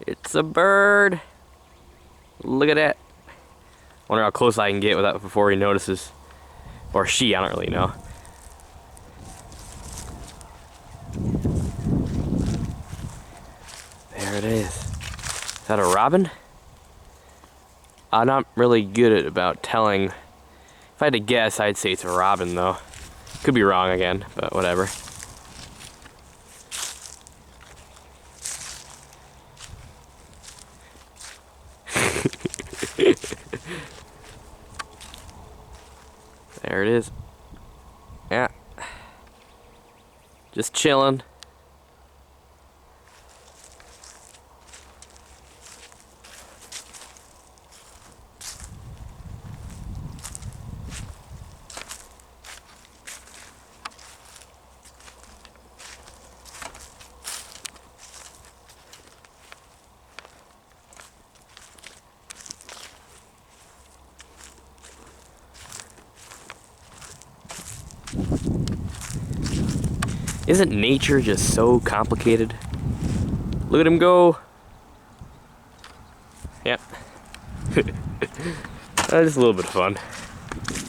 It's a bird. Look at that. Wonder how close I can get with that before he notices. Or she, I don't really know. There it is. Is that a robin? I'm not really good about telling. If I had to guess, I'd say it's a robin though. Could be wrong again, but whatever. There it is. Yeah. Just chilling. Isn't nature just so complicated? Look at him go. Yep. Just a little bit of fun.